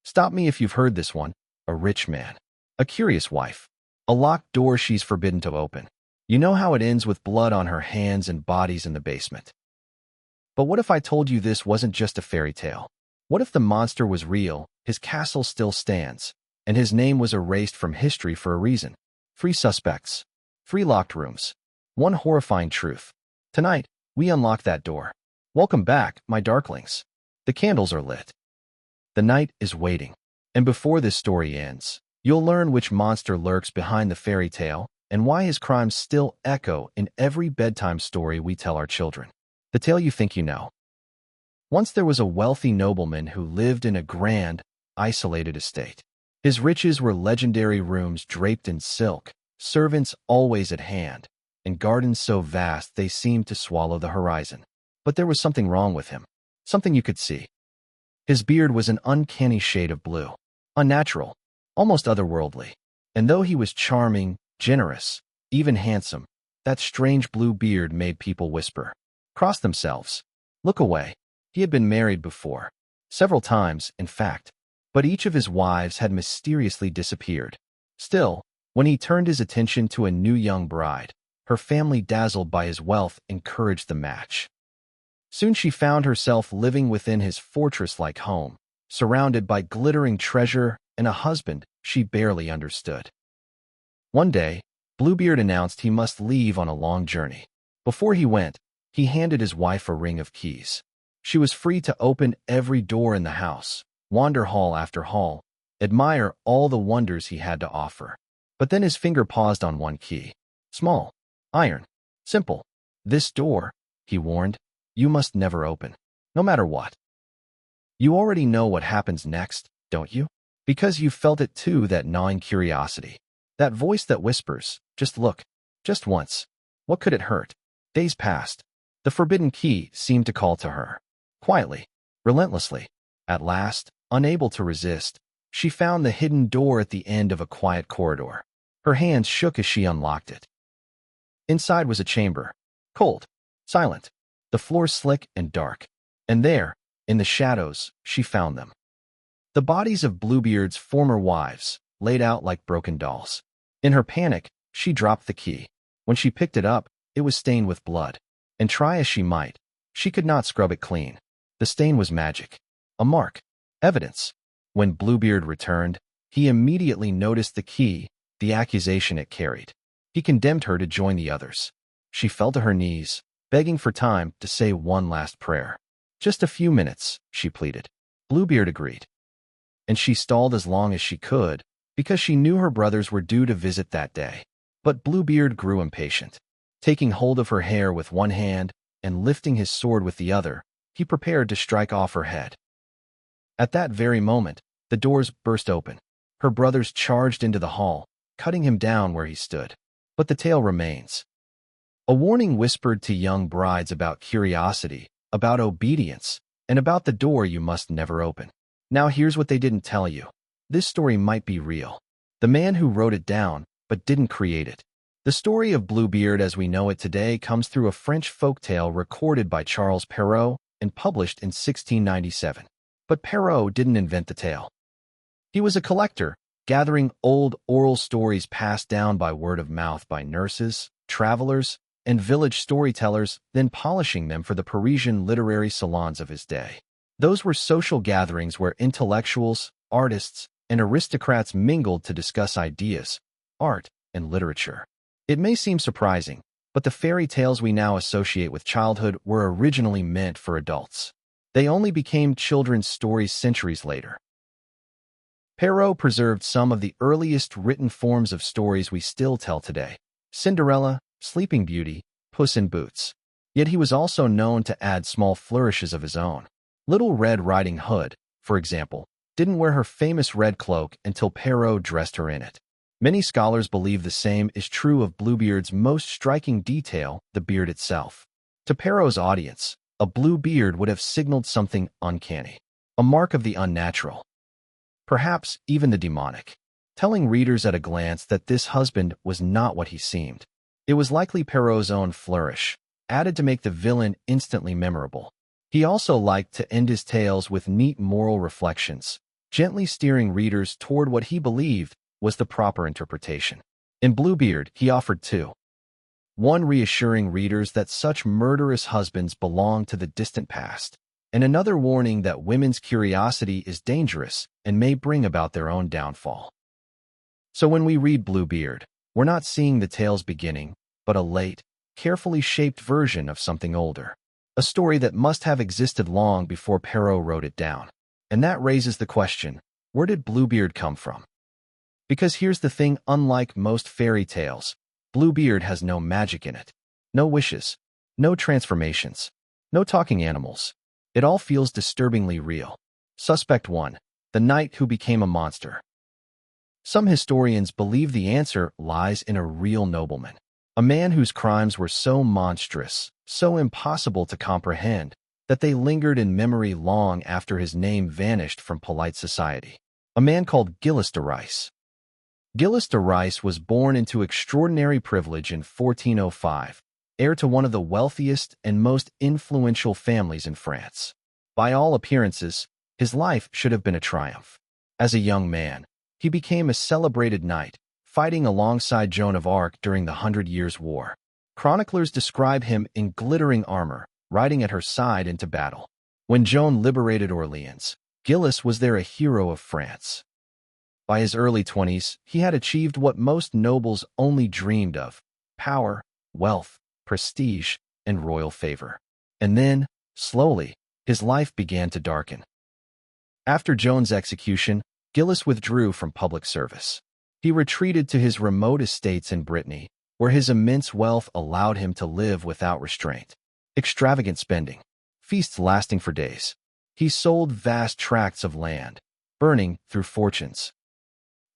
Stop me if you've heard this one. A rich man. A curious wife. A locked door she's forbidden to open. You know how it ends with blood on her hands and bodies in the basement. But what if I told you this wasn't just a fairy tale? What if the monster was real, his castle still stands, and his name was erased from history for a reason? 3 suspects. 3 locked rooms. 1 horrifying truth. Tonight, we unlock that door. Welcome back, my darklings. The candles are lit. The night is waiting. And before this story ends, you'll learn which monster lurks behind the fairy tale and why his crimes still echo in every bedtime story we tell our children. The tale you think you know. Once there was a wealthy nobleman who lived in a grand, isolated estate. His riches were legendary rooms draped in silk, servants always at hand, and gardens so vast they seemed to swallow the horizon. But there was something wrong with him. Something you could see. His beard was an uncanny shade of blue. Unnatural, almost otherworldly. And though he was charming, generous, even handsome, that strange blue beard made people whisper, cross themselves, look away. He had been married before, several times, in fact, but each of his wives had mysteriously disappeared. Still, when he turned his attention to a new young bride, her family, dazzled by his wealth, encouraged the match. Soon she found herself living within his fortress-like home, surrounded by glittering treasure and a husband she barely understood. One day, Bluebeard announced he must leave on a long journey. Before he went, he handed his wife a ring of keys. She was free to open every door in the house, wander hall after hall, admire all the wonders he had to offer. But then his finger paused on one key. Small, iron, simple. This door, he warned, you must never open, no matter what. You already know what happens next, don't you? Because you felt it too, that gnawing curiosity. That voice that whispers, just look, just once. What could it hurt? Days passed. The forbidden key seemed to call to her. Quietly, relentlessly. At last, unable to resist, she found the hidden door at the end of a quiet corridor. Her hands shook as she unlocked it. Inside was a chamber. Cold, silent, the floor slick and dark. And there, in the shadows, she found them. The bodies of Bluebeard's former wives, laid out like broken dolls. In her panic, she dropped the key. When she picked it up, it was stained with blood. And try as she might, she could not scrub it clean. The stain was magic. A mark. Evidence. When Bluebeard returned, he immediately noticed the key, the accusation it carried. He condemned her to join the others. She fell to her knees, begging for time to say one last prayer. Just a few minutes, she pleaded. Bluebeard agreed. And she stalled as long as she could, because she knew her brothers were due to visit that day. But Bluebeard grew impatient. Taking hold of her hair with one hand and lifting his sword with the other, he prepared to strike off her head. At that very moment, the doors burst open. Her brothers charged into the hall, cutting him down where he stood. But the tale remains. A warning whispered to young brides about curiosity, about obedience, and about the door you must never open. Now here's what they didn't tell you. This story might be real. The man who wrote it down, but didn't create it. The story of Bluebeard as we know it today comes through a French folktale recorded by Charles Perrault and published in 1697. But Perrault didn't invent the tale. He was a collector, gathering old oral stories passed down by word of mouth by nurses, travelers, and village storytellers, then polishing them for the Parisian literary salons of his day. Those were social gatherings where intellectuals, artists, and aristocrats mingled to discuss ideas, art, and literature. It may seem surprising, but the fairy tales we now associate with childhood were originally meant for adults. They only became children's stories centuries later. Perrault preserved some of the earliest written forms of stories we still tell today: Cinderella, Sleeping Beauty, Puss in Boots. Yet he was also known to add small flourishes of his own. Little Red Riding Hood, for example, didn't wear her famous red cloak until Perrault dressed her in it. Many scholars believe the same is true of Bluebeard's most striking detail, the beard itself. To Perrault's audience, a blue beard would have signaled something uncanny, a mark of the unnatural, perhaps even the demonic, telling readers at a glance that this husband was not what he seemed. It was likely Perrault's own flourish, added to make the villain instantly memorable. He also liked to end his tales with neat moral reflections, gently steering readers toward what he believed was the proper interpretation. In Bluebeard, he offered two. One reassuring readers that such murderous husbands belong to the distant past, and another warning that women's curiosity is dangerous and may bring about their own downfall. So when we read Bluebeard, we're not seeing the tale's beginning, but a late, carefully shaped version of something older. A story that must have existed long before Perrault wrote it down. And that raises the question, where did Bluebeard come from? Because here's the thing, unlike most fairy tales, Bluebeard has no magic in it. No wishes. No transformations. No talking animals. It all feels disturbingly real. Suspect 1. The knight who became a monster. Some historians believe the answer lies in a real nobleman. A man whose crimes were so monstrous, so impossible to comprehend, that they lingered in memory long after his name vanished from polite society. A man called Gilles de Rais. Gilles de Rais was born into extraordinary privilege in 1405, heir to one of the wealthiest and most influential families in France. By all appearances, his life should have been a triumph. As a young man, he became a celebrated knight, fighting alongside Joan of Arc during the 100 Years' War. Chroniclers describe him in glittering armor, riding at her side into battle. When Joan liberated Orleans, Gilles was there a hero of France. By his early 20s, he had achieved what most nobles only dreamed of: power, wealth, prestige, and royal favor. And then, slowly, his life began to darken. After Joan's execution, Gilles withdrew from public service. He retreated to his remote estates in Brittany, where his immense wealth allowed him to live without restraint. Extravagant spending, feasts lasting for days. He sold vast tracts of land, burning through fortunes.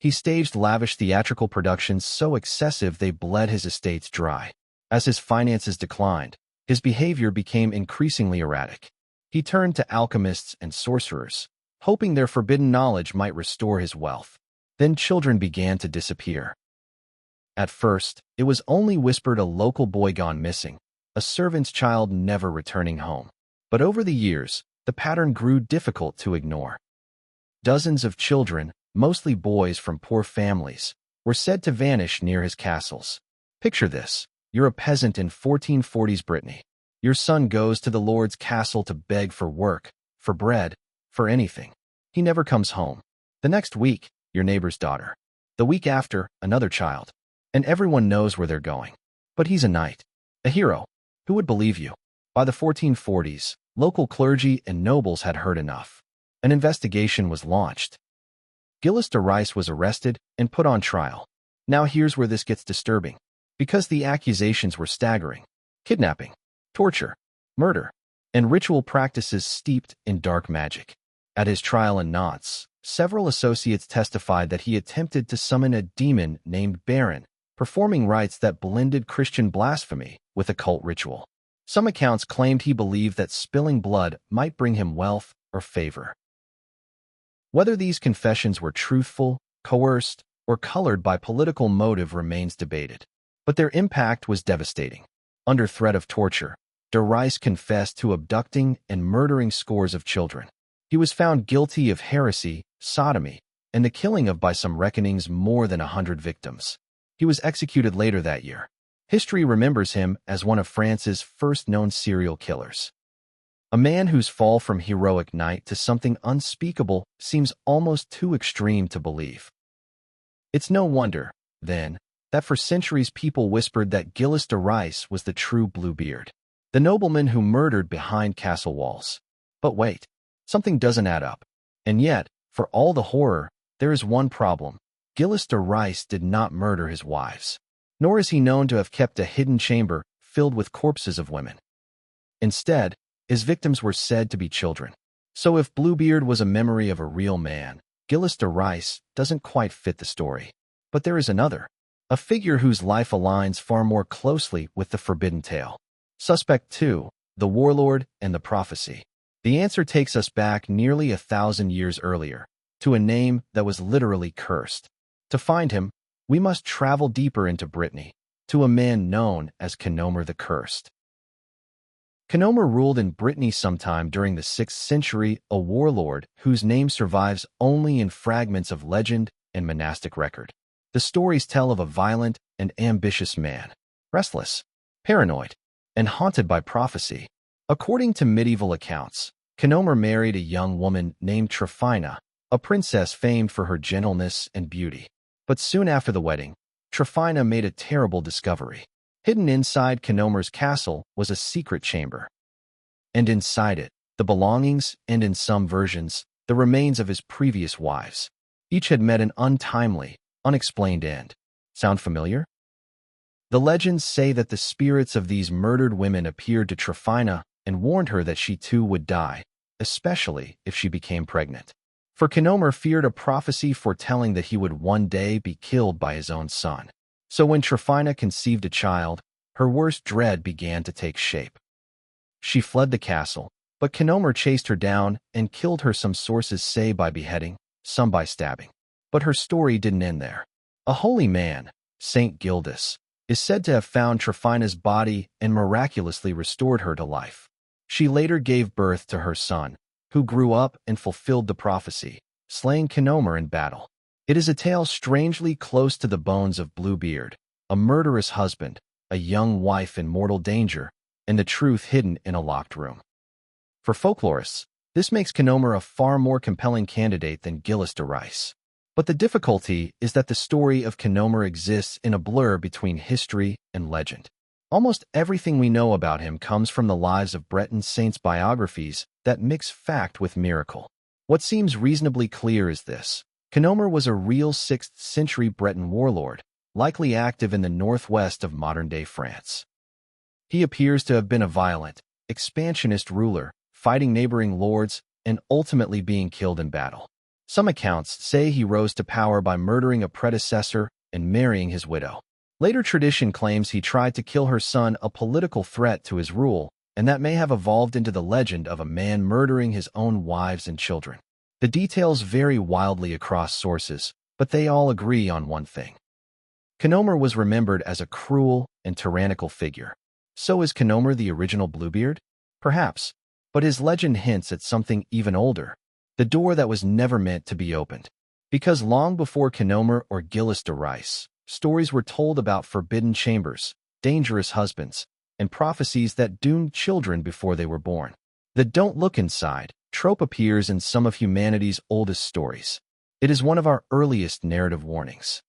He staged lavish theatrical productions so excessive they bled his estates dry. As his finances declined, his behavior became increasingly erratic. He turned to alchemists and sorcerers, hoping their forbidden knowledge might restore his wealth. Then children began to disappear. At first, it was only whispered a local boy gone missing, a servant's child never returning home. But over the years, the pattern grew difficult to ignore. Dozens of children, mostly boys from poor families, were said to vanish near his castles. Picture this. You're a peasant in 1440s Brittany. Your son goes to the lord's castle to beg for work, for bread, for anything. He never comes home. The next week, your neighbor's daughter. The week after, another child. And everyone knows where they're going. But he's a knight. A hero. Who would believe you? By the 1440s, local clergy and nobles had heard enough. An investigation was launched. Gilles de Rais was arrested and put on trial. Now here's where this gets disturbing. Because the accusations were staggering: kidnapping, torture, murder, and ritual practices steeped in dark magic. At his trial in Nantes, several associates testified that he attempted to summon a demon named Baron, performing rites that blended Christian blasphemy with occult ritual. Some accounts claimed he believed that spilling blood might bring him wealth or favor. Whether these confessions were truthful, coerced, or colored by political motive remains debated. But their impact was devastating. Under threat of torture, de Rais confessed to abducting and murdering scores of children. He was found guilty of heresy, sodomy, and the killing of, by some reckonings, more than 100 victims. He was executed later that year. History remembers him as one of France's first known serial killers. A man whose fall from heroic knight to something unspeakable seems almost too extreme to believe. It's no wonder, then, that for centuries people whispered that Gilles de Rais was the true Bluebeard, the nobleman who murdered behind castle walls. But wait, something doesn't add up. And yet, for all the horror, there is one problem. Gilles de Rais did not murder his wives, nor is he known to have kept a hidden chamber filled with corpses of women. Instead, his victims were said to be children. So if Bluebeard was a memory of a real man, Gilles de Rais doesn't quite fit the story. But there is another, a figure whose life aligns far more closely with the forbidden tale. Suspect 2, the warlord and the prophecy. The answer takes us back nearly 1,000 years earlier, to a name that was literally cursed. To find him, we must travel deeper into Brittany, to a man known as Canomer the Cursed. Kenoma ruled in Brittany sometime during the 6th century, a warlord whose name survives only in fragments of legend and monastic record. The stories tell of a violent and ambitious man, restless, paranoid, and haunted by prophecy. According to medieval accounts, Kenoma married a young woman named Tryphina, a princess famed for her gentleness and beauty. But soon after the wedding, Tryphina made a terrible discovery. Hidden inside Kenomer's castle was a secret chamber. And inside it, the belongings and, in some versions, the remains of his previous wives. Each had met an untimely, unexplained end. Sound familiar? The legends say that the spirits of these murdered women appeared to Tryphina and warned her that she too would die, especially if she became pregnant. For Kenoma feared a prophecy foretelling that he would one day be killed by his own son. So when Tryphina conceived a child, her worst dread began to take shape. She fled the castle, but Kenoma chased her down and killed her, some sources say by beheading, some by stabbing. But her story didn't end there. A holy man, Saint Gildas, is said to have found Tryphina's body and miraculously restored her to life. She later gave birth to her son, who grew up and fulfilled the prophecy, slaying Kenoma in battle. It is a tale strangely close to the bones of Bluebeard, a murderous husband, a young wife in mortal danger, and the truth hidden in a locked room. For folklorists, this makes Kenoma a far more compelling candidate than Gildas de Rais. But the difficulty is that the story of Kenoma exists in a blur between history and legend. Almost everything we know about him comes from the lives of Breton saints' biographies that mix fact with miracle. What seems reasonably clear is this. Kenoma was a real 6th century Breton warlord, likely active in the northwest of modern-day France. He appears to have been a violent, expansionist ruler, fighting neighboring lords and ultimately being killed in battle. Some accounts say he rose to power by murdering a predecessor and marrying his widow. Later tradition claims he tried to kill her son, a political threat to his rule, and that may have evolved into the legend of a man murdering his own wives and children. The details vary wildly across sources, but they all agree on one thing. Kenoma was remembered as a cruel and tyrannical figure. So is Kenoma the original Bluebeard? Perhaps, but his legend hints at something even older, the door that was never meant to be opened. Because long before Kenoma or Gildas de Rais, stories were told about forbidden chambers, dangerous husbands, and prophecies that doomed children before they were born. The "don't look inside" trope appears in some of humanity's oldest stories. It is one of our earliest narrative warnings.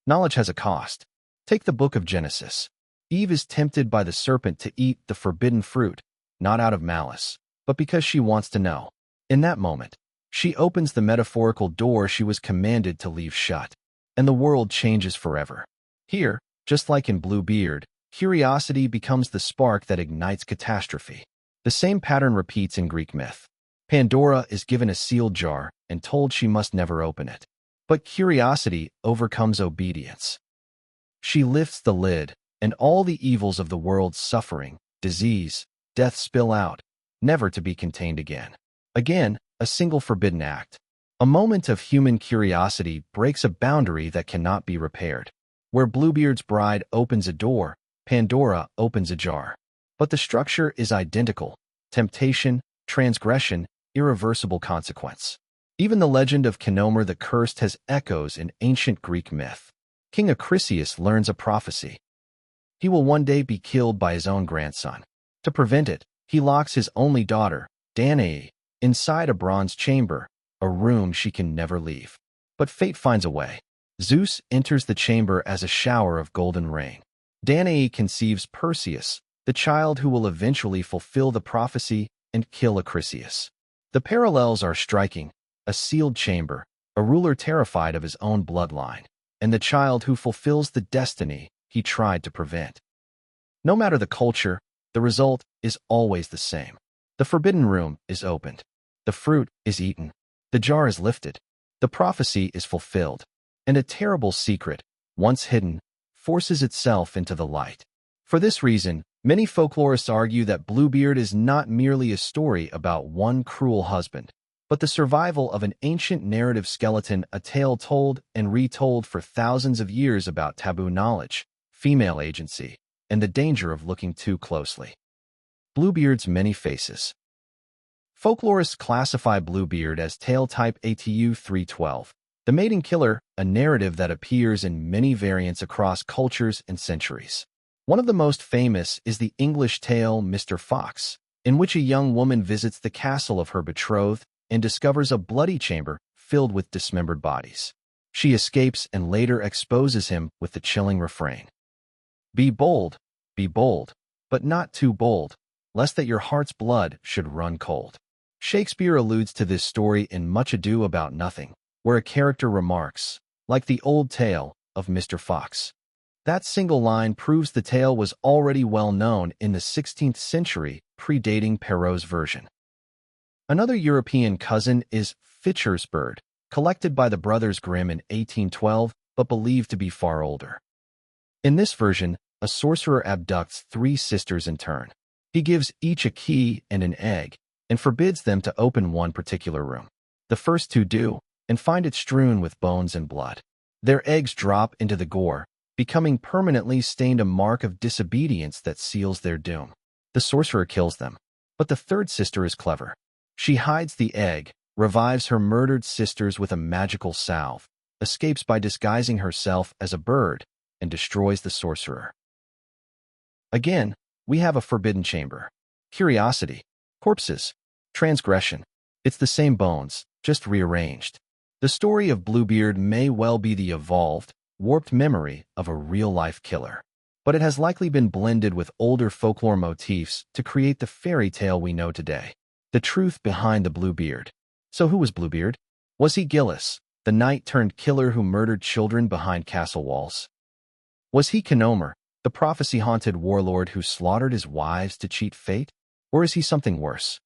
Knowledge has a cost. Take the book of Genesis. Eve is tempted by the serpent to eat the forbidden fruit, not out of malice, but because she wants to know. In that moment, she opens the metaphorical door she was commanded to leave shut, and the world changes forever. Here, just like in Bluebeard, curiosity becomes the spark that ignites catastrophe. The same pattern repeats in Greek myth. Pandora is given a sealed jar and told she must never open it. But curiosity overcomes obedience. She lifts the lid, and all the evils of the world's suffering, disease, death spill out, never to be contained again. Again, a single forbidden act. A moment of human curiosity breaks a boundary that cannot be repaired. Where Bluebeard's bride opens a door, Pandora opens a jar. But the structure is identical: temptation, transgression, irreversible consequence. Even the legend of Kenoma the Cursed has echoes in ancient Greek myth. King Acrisius learns a prophecy. He will one day be killed by his own grandson. To prevent it, he locks his only daughter, Danae, inside a bronze chamber, a room she can never leave. But fate finds a way. Zeus enters the chamber as a shower of golden rain. Danae conceives Perseus, the child who will eventually fulfill the prophecy and kill Acrisius. The parallels are striking: a sealed chamber, a ruler terrified of his own bloodline, and the child who fulfills the destiny he tried to prevent. No matter the culture, the result is always the same. The forbidden room is opened. The fruit is eaten. The jar is lifted. The prophecy is fulfilled. And a terrible secret, once hidden, forces itself into the light. For this reason, many folklorists argue that Bluebeard is not merely a story about one cruel husband, but the survival of an ancient narrative skeleton, a tale told and retold for thousands of years about taboo knowledge, female agency, and the danger of looking too closely. Bluebeard's many faces. Folklorists classify Bluebeard as tale type ATU 312, the mating killer, a narrative that appears in many variants across cultures and centuries. One of the most famous is the English tale Mr. Fox, in which a young woman visits the castle of her betrothed and discovers a bloody chamber filled with dismembered bodies. She escapes and later exposes him with the chilling refrain, be bold, but not too bold, lest that your heart's blood should run cold." Shakespeare alludes to this story in Much Ado About Nothing, where a character remarks, like the old tale of Mr. Fox. That single line proves the tale was already well known in the 16th century, predating Perrault's version. Another European cousin is Fitcher's Bird, collected by the brothers Grimm in 1812, but believed to be far older. In this version, a sorcerer abducts three sisters in turn. He gives each a key and an egg, and forbids them to open one particular room. The first two do, and find it strewn with bones and blood. Their eggs drop into the gore, becoming permanently stained, a mark of disobedience that seals their doom. The sorcerer kills them, but the third sister is clever. She hides the egg, revives her murdered sisters with a magical salve, escapes by disguising herself as a bird, and destroys the sorcerer. Again, we have a forbidden chamber. Curiosity, corpses, transgression. It's the same bones, just rearranged. The story of Bluebeard may well be the evolved, warped memory of a real-life killer, but it has likely been blended with older folklore motifs to create the fairy tale we know today. The truth behind the Bluebeard. So who was Bluebeard? Was he Gillis, the knight-turned-killer who murdered children behind castle walls? Was he Canomer, the prophecy-haunted warlord who slaughtered his wives to cheat fate? Or is he something worse?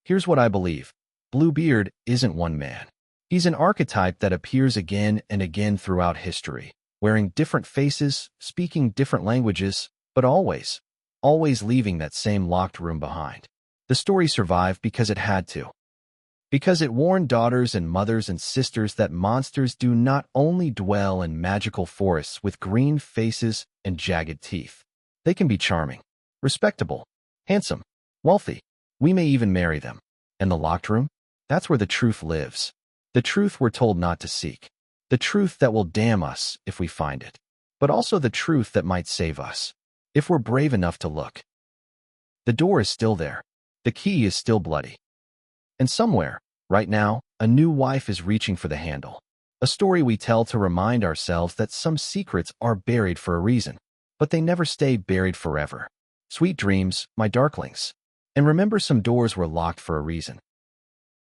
Here's what I believe. Bluebeard isn't one man. He's an archetype that appears again and again throughout history, wearing different faces, speaking different languages, but always leaving that same locked room behind. The story survived because it had to. Because it warned daughters and mothers and sisters that monsters do not only dwell in magical forests with green faces and jagged teeth. They can be charming, respectable, handsome, wealthy. We may even marry them. And the locked room? That's where the truth lives. The truth we're told not to seek. The truth that will damn us if we find it. But also the truth that might save us, if we're brave enough to look. The door is still there. The key is still bloody. And somewhere, right now, a new wife is reaching for the handle. A story we tell to remind ourselves that some secrets are buried for a reason, but they never stay buried forever. Sweet dreams, my darklings. And remember, some doors were locked for a reason.